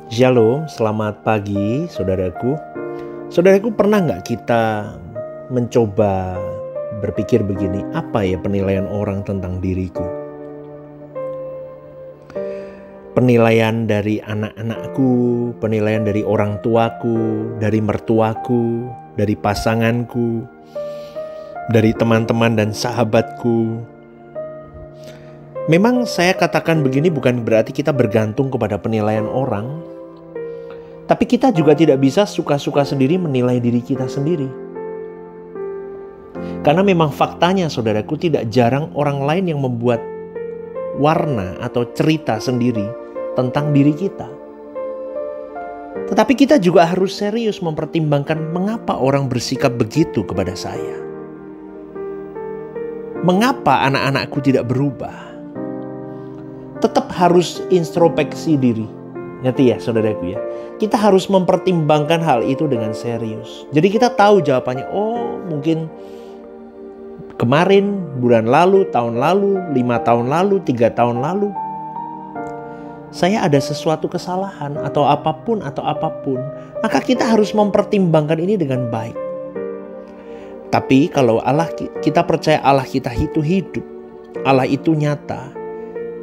Shalom, selamat pagi saudaraku. Saudaraku, pernah nggak kita mencoba berpikir begini, apa ya penilaian orang tentang diriku? Penilaian dari anak-anakku, penilaian dari orang tuaku, dari mertuaku, dari pasanganku, dari teman-teman dan sahabatku. Memang saya katakan begini bukan berarti kita bergantung kepada penilaian orang. Tapi kita juga tidak bisa suka-suka sendiri menilai diri kita sendiri. Karena memang faktanya saudaraku, tidak jarang orang lain yang membuat warna atau cerita sendiri tentang diri kita. Tetapi kita juga harus serius mempertimbangkan mengapa orang bersikap begitu kepada saya. Mengapa anak-anakku tidak berubah? Tetap harus introspeksi diri. Ngerti ya saudaraku ya? Kita harus mempertimbangkan hal itu dengan serius. Jadi kita tahu jawabannya, oh mungkin kemarin, bulan lalu, tahun lalu, 5 tahun lalu, 3 tahun lalu, saya ada sesuatu kesalahan atau apapun. Maka kita harus mempertimbangkan ini dengan baik. Tapi kalau kita percaya Allah kita itu hidup, Allah itu nyata,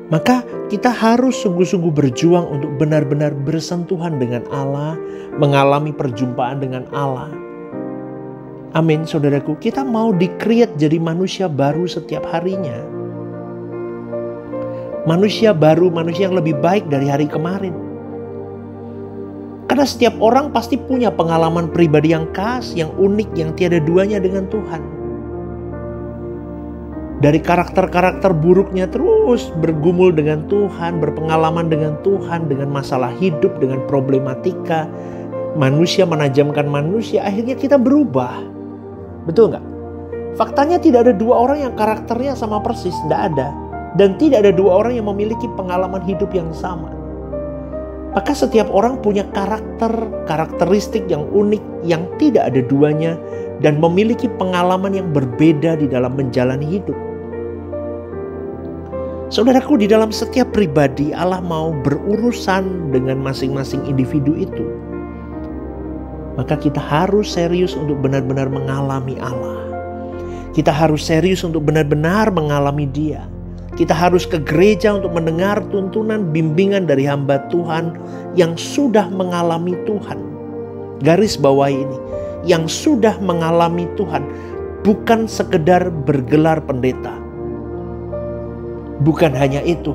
maka kita harus sungguh-sungguh berjuang untuk benar-benar bersentuhan dengan Allah, mengalami perjumpaan dengan Allah. Amin, saudaraku. Kita mau di-create jadi manusia baru setiap harinya. Manusia baru, manusia yang lebih baik dari hari kemarin. Karena setiap orang pasti punya pengalaman pribadi yang khas, yang unik, yang tiada duanya dengan Tuhan. Dari karakter-karakter buruknya terus bergumul dengan Tuhan, berpengalaman dengan Tuhan, dengan masalah hidup, dengan problematika. Manusia menajamkan manusia, akhirnya kita berubah. Betul nggak? Faktanya tidak ada dua orang yang karakternya sama persis, tidak ada. Dan tidak ada dua orang yang memiliki pengalaman hidup yang sama. Maka setiap orang punya karakteristik yang unik, yang tidak ada duanya, dan memiliki pengalaman yang berbeda di dalam menjalani hidup. Saudaraku, di dalam setiap pribadi Allah mau berurusan dengan masing-masing individu itu. Maka kita harus serius untuk benar-benar mengalami Allah. Kita harus serius untuk benar-benar mengalami Dia. Kita harus ke gereja untuk mendengar tuntunan bimbingan dari hamba Tuhan yang sudah mengalami Tuhan. Garis bawahi ini, yang sudah mengalami Tuhan, bukan sekedar bergelar pendeta. Bukan hanya itu,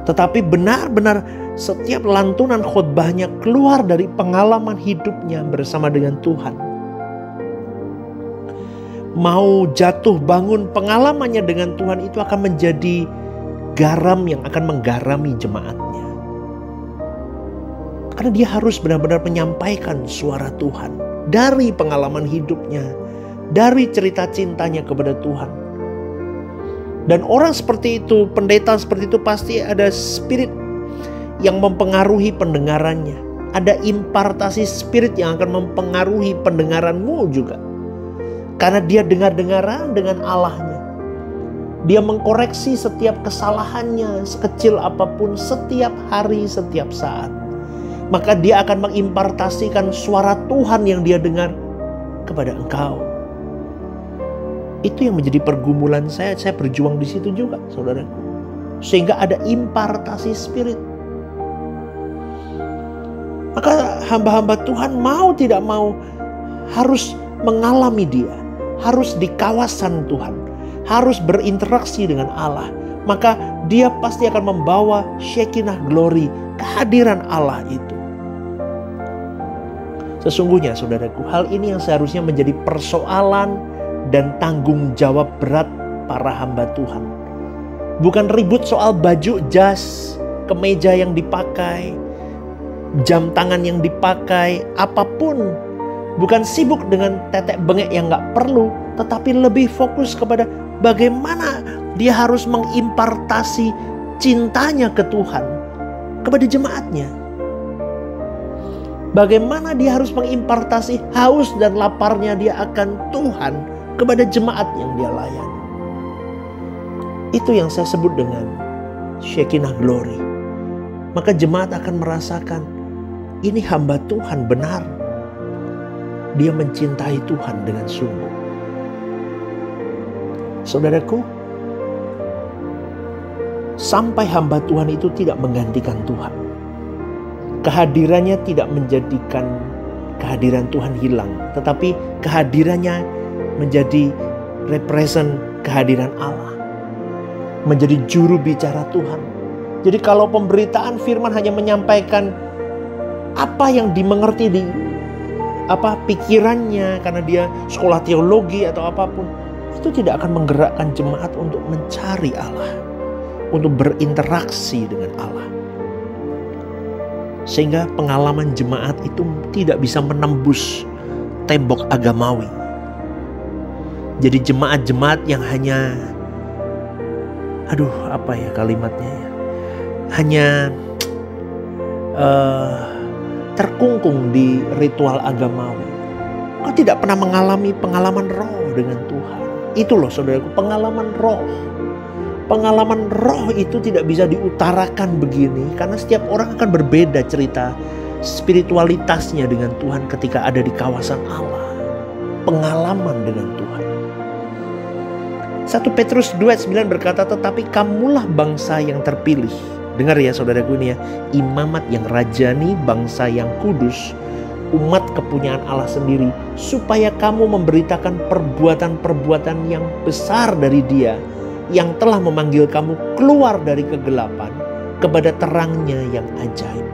tetapi benar-benar setiap lantunan khotbahnya keluar dari pengalaman hidupnya bersama dengan Tuhan. Mau jatuh bangun, pengalamannya dengan Tuhan itu akan menjadi garam yang akan menggarami jemaatnya. Karena dia harus benar-benar menyampaikan suara Tuhan dari pengalaman hidupnya, dari cerita cintanya kepada Tuhan. Dan orang seperti itu, pendeta seperti itu pasti ada spirit yang mempengaruhi pendengarannya. Ada impartasi spirit yang akan mempengaruhi pendengaranmu juga. Karena dia dengar-dengaran dengan Allahnya. Dia mengkoreksi setiap kesalahannya, sekecil apapun, setiap hari, setiap saat. Maka dia akan mengimpartasikan suara Tuhan yang dia dengar kepada engkau. Itu yang menjadi pergumulan saya berjuang di situ juga, saudaraku. Sehingga ada impartasi spirit. Maka hamba-hamba Tuhan mau tidak mau harus mengalami Dia, harus di kawasan Tuhan, harus berinteraksi dengan Allah. Maka dia pasti akan membawa Shekinah glory, kehadiran Allah itu. Sesungguhnya saudaraku, hal ini yang seharusnya menjadi persoalan dan tanggung jawab berat para hamba Tuhan. Bukan ribut soal baju, jas, kemeja yang dipakai, jam tangan yang dipakai, apapun. Bukan sibuk dengan tetek bengek yang gak perlu, tetapi lebih fokus kepada bagaimana dia harus mengimpartasi cintanya ke Tuhan kepada jemaatnya. Bagaimana dia harus mengimpartasi haus dan laparnya dia akan Tuhan kepada jemaat yang dia layani. Itu yang saya sebut dengan Shekinah glory. maka jemaat akan merasakan ini hamba Tuhan benar. Dia mencintai Tuhan dengan sungguh. Saudaraku, sampai hamba Tuhan itu tidak menggantikan Tuhan, kehadirannya tidak menjadikan kehadiran Tuhan hilang, tetapi kehadirannya menjadi represent kehadiran Allah, menjadi juru bicara Tuhan. Jadi kalau pemberitaan firman hanya menyampaikan apa yang dimengerti di pikirannya karena dia sekolah teologi atau apapun, itu tidak akan menggerakkan jemaat untuk mencari Allah, untuk berinteraksi dengan Allah. Sehingga pengalaman jemaat itu tidak bisa menembus tembok agamawi. Jadi jemaat-jemaat yang hanya, kalimatnya ya, hanya terkungkung di ritual agamawi. Kau tidak pernah mengalami pengalaman roh dengan Tuhan. Itu loh saudaraku, pengalaman roh. Pengalaman roh itu tidak bisa diutarakan begini, karena setiap orang akan berbeda cerita spiritualitasnya dengan Tuhan ketika ada di kawasan Allah. Pengalaman dengan Tuhan. 1 Petrus 2:9 berkata, tetapi kamulah bangsa yang terpilih. Dengar ya saudaraku ini ya, imamat yang rajani, bangsa yang kudus, umat kepunyaan Allah sendiri, supaya kamu memberitakan perbuatan-perbuatan yang besar dari Dia yang telah memanggil kamu keluar dari kegelapan kepada terangnya yang ajaib.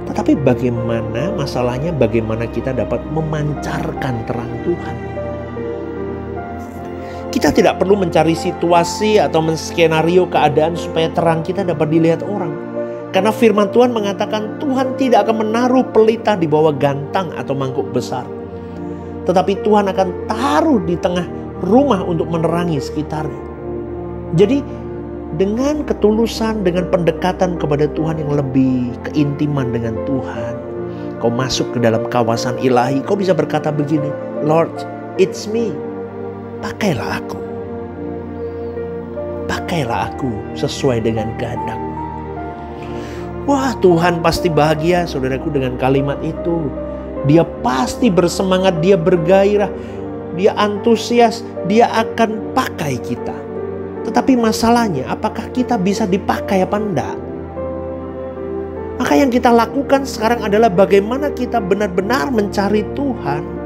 Tetapi bagaimana masalahnya, bagaimana kita dapat memancarkan terang Tuhan? Kita tidak perlu mencari situasi atau menskenario keadaan supaya terang kita dapat dilihat orang. Karena firman Tuhan mengatakan Tuhan tidak akan menaruh pelita di bawah gantang atau mangkuk besar. Tetapi Tuhan akan taruh di tengah rumah untuk menerangi sekitarnya. Jadi dengan ketulusan, dengan pendekatan kepada Tuhan yang lebih keintiman dengan Tuhan, kau masuk ke dalam kawasan ilahi, kau bisa berkata begini, Lord, it's me. Pakailah aku. Pakailah aku sesuai dengan kehendak. Wah, Tuhan pasti bahagia saudaraku dengan kalimat itu. Dia pasti bersemangat, dia bergairah, dia antusias, dia akan pakai kita. Tetapi masalahnya, apakah kita bisa dipakai apa enggak? Maka yang kita lakukan sekarang adalah bagaimana kita benar-benar mencari Tuhan.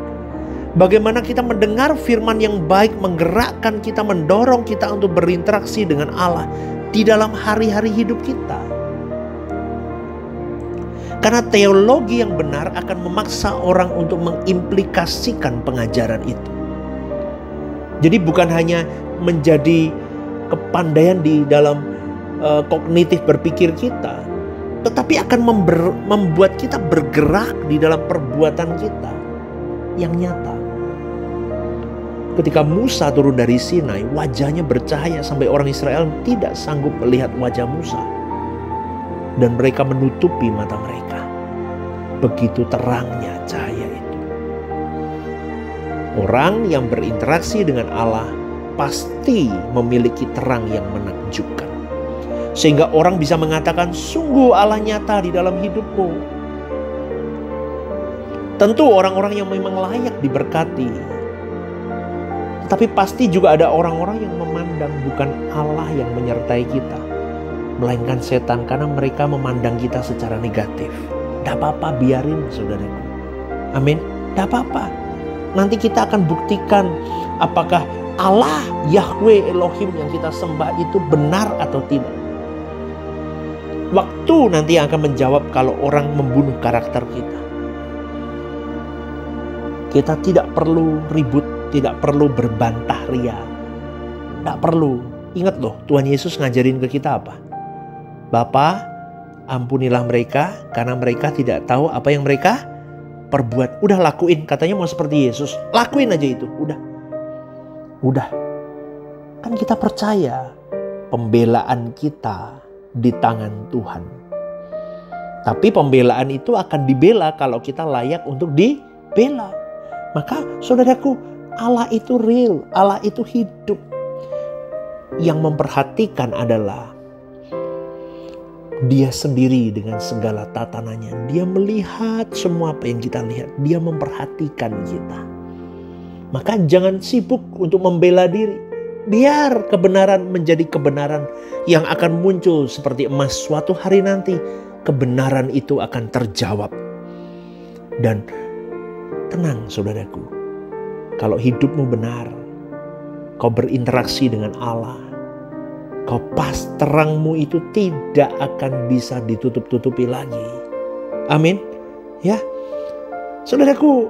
Bagaimana kita mendengar firman yang baik, menggerakkan kita, mendorong kita untuk berinteraksi dengan Allah di dalam hari-hari hidup kita. Karena teologi yang benar akan memaksa orang untuk mengimplikasikan pengajaran itu. Jadi bukan hanya menjadi kepandaian di dalam kognitif berpikir kita, tetapi akan membuat kita bergerak di dalam perbuatan kita yang nyata. Ketika Musa turun dari Sinai, wajahnya bercahaya sampai orang Israel tidak sanggup melihat wajah Musa. Dan mereka menutupi mata mereka. Begitu terangnya cahaya itu. Orang yang berinteraksi dengan Allah pasti memiliki terang yang menakjubkan. Sehingga orang bisa mengatakan, sungguh Allah nyata di dalam hidupku. Tentu orang-orang yang memang layak diberkati. Tapi pasti juga ada orang-orang yang memandang bukan Allah yang menyertai kita, melainkan setan, karena mereka memandang kita secara negatif. Tidak apa-apa, biarin saudaraku. Amin. Tidak apa-apa. Nanti kita akan buktikan apakah Allah Yahweh Elohim yang kita sembah itu benar atau tidak. Waktu nanti yang akan menjawab kalau orang membunuh karakter kita. Kita tidak perlu ribut, tidak perlu berbantah ria. Tidak perlu. Ingat loh, Tuhan Yesus ngajarin ke kita apa? Bapa, ampunilah mereka karena mereka tidak tahu apa yang mereka perbuat. Udah lakuin, katanya mau seperti Yesus. Lakuin aja itu, udah. Kan kita percaya pembelaan kita di tangan Tuhan. Tapi pembelaan itu akan dibela kalau kita layak untuk dibela. Maka saudaraku, Allah itu real, Allah itu hidup. Yang memperhatikan adalah Dia sendiri dengan segala tatanannya. Dia melihat semua apa yang kita lihat. Dia memperhatikan kita. Maka jangan sibuk untuk membela diri. Biar kebenaran menjadi kebenaran yang akan muncul seperti emas suatu hari nanti. Kebenaran itu akan terjawab. Dan tenang saudaraku. Kalau hidupmu benar, kau berinteraksi dengan Allah, kau pas terangmu itu tidak akan bisa ditutup-tutupi lagi. Amin. Ya. Saudaraku,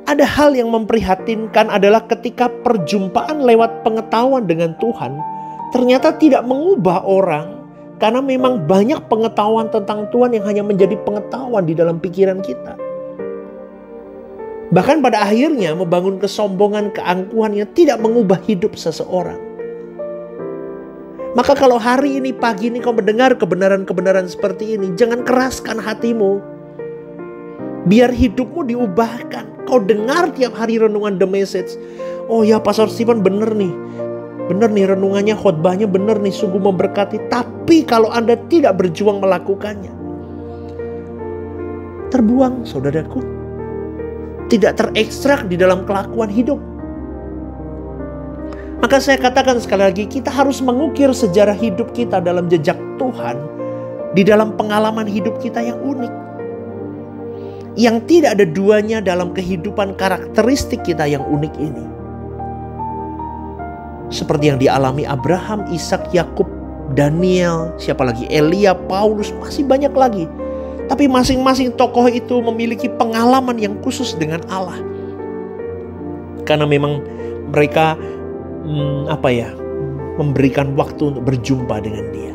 ada hal yang memprihatinkan adalah ketika perjumpaan lewat pengetahuan dengan Tuhan ternyata tidak mengubah orang, karena memang banyak pengetahuan tentang Tuhan yang hanya menjadi pengetahuan di dalam pikiran kita. Bahkan pada akhirnya membangun kesombongan, keangkuhan yang tidak mengubah hidup seseorang. Maka kalau hari ini, pagi ini kau mendengar kebenaran-kebenaran seperti ini, jangan keraskan hatimu. Biar hidupmu diubahkan. Kau dengar tiap hari renungan The Message. Oh ya, Pastor Stephen bener nih. Bener nih renungannya, khotbahnya bener nih, sungguh memberkati. Tapi kalau Anda tidak berjuang melakukannya, terbuang saudaraku. Tidak terekstrak di dalam kelakuan hidup. Maka saya katakan sekali lagi, kita harus mengukir sejarah hidup kita dalam jejak Tuhan. Di dalam pengalaman hidup kita yang unik. Yang tidak ada duanya dalam kehidupan karakteristik kita yang unik ini. Seperti yang dialami Abraham, Ishak, Yakub, Daniel, siapa lagi, Elia, Paulus, masih banyak lagi. Tapi masing-masing tokoh itu memiliki pengalaman yang khusus dengan Allah. Karena memang mereka memberikan waktu untuk berjumpa dengan Dia.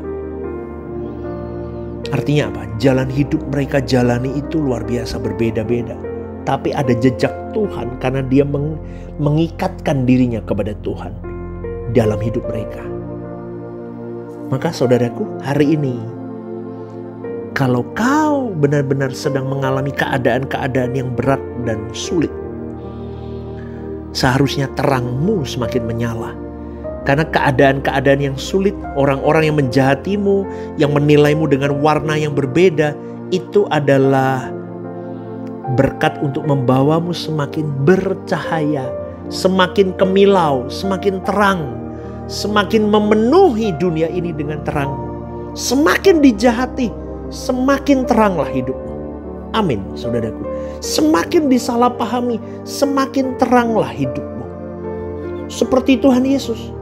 Artinya apa? Jalan hidup mereka jalani itu luar biasa berbeda-beda. Tapi ada jejak Tuhan karena dia mengikatkan dirinya kepada Tuhan dalam hidup mereka. Maka saudaraku, hari ini kalau kau benar-benar sedang mengalami keadaan-keadaan yang berat dan sulit, seharusnya terangmu semakin menyala. Karena keadaan-keadaan yang sulit, orang-orang yang menjahatimu, yang menilaimu dengan warna yang berbeda, itu adalah berkat untuk membawamu semakin bercahaya, semakin kemilau, semakin terang, semakin memenuhi dunia ini dengan terang. Semakin dijahati, semakin teranglah hidupmu. Amin, saudaraku. Semakin disalahpahami, semakin teranglah hidupmu. Seperti Tuhan Yesus.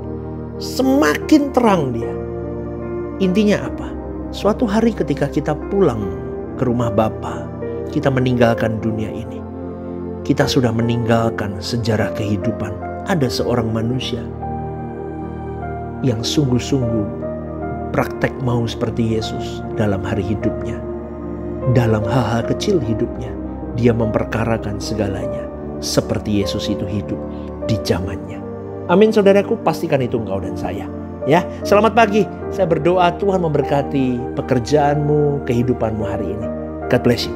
Semakin terang Dia. Intinya apa? Suatu hari ketika kita pulang ke rumah Bapa, kita meninggalkan dunia ini. Kita sudah meninggalkan sejarah kehidupan. Ada seorang manusia yang sungguh-sungguh praktek mau seperti Yesus dalam hari hidupnya. Dalam hal-hal kecil hidupnya, dia memperkarakan segalanya seperti Yesus itu hidup di zamannya. Amin saudaraku, pastikan itu engkau dan saya. Ya, selamat pagi. Saya berdoa Tuhan memberkati pekerjaanmu, kehidupanmu hari ini. God bless you.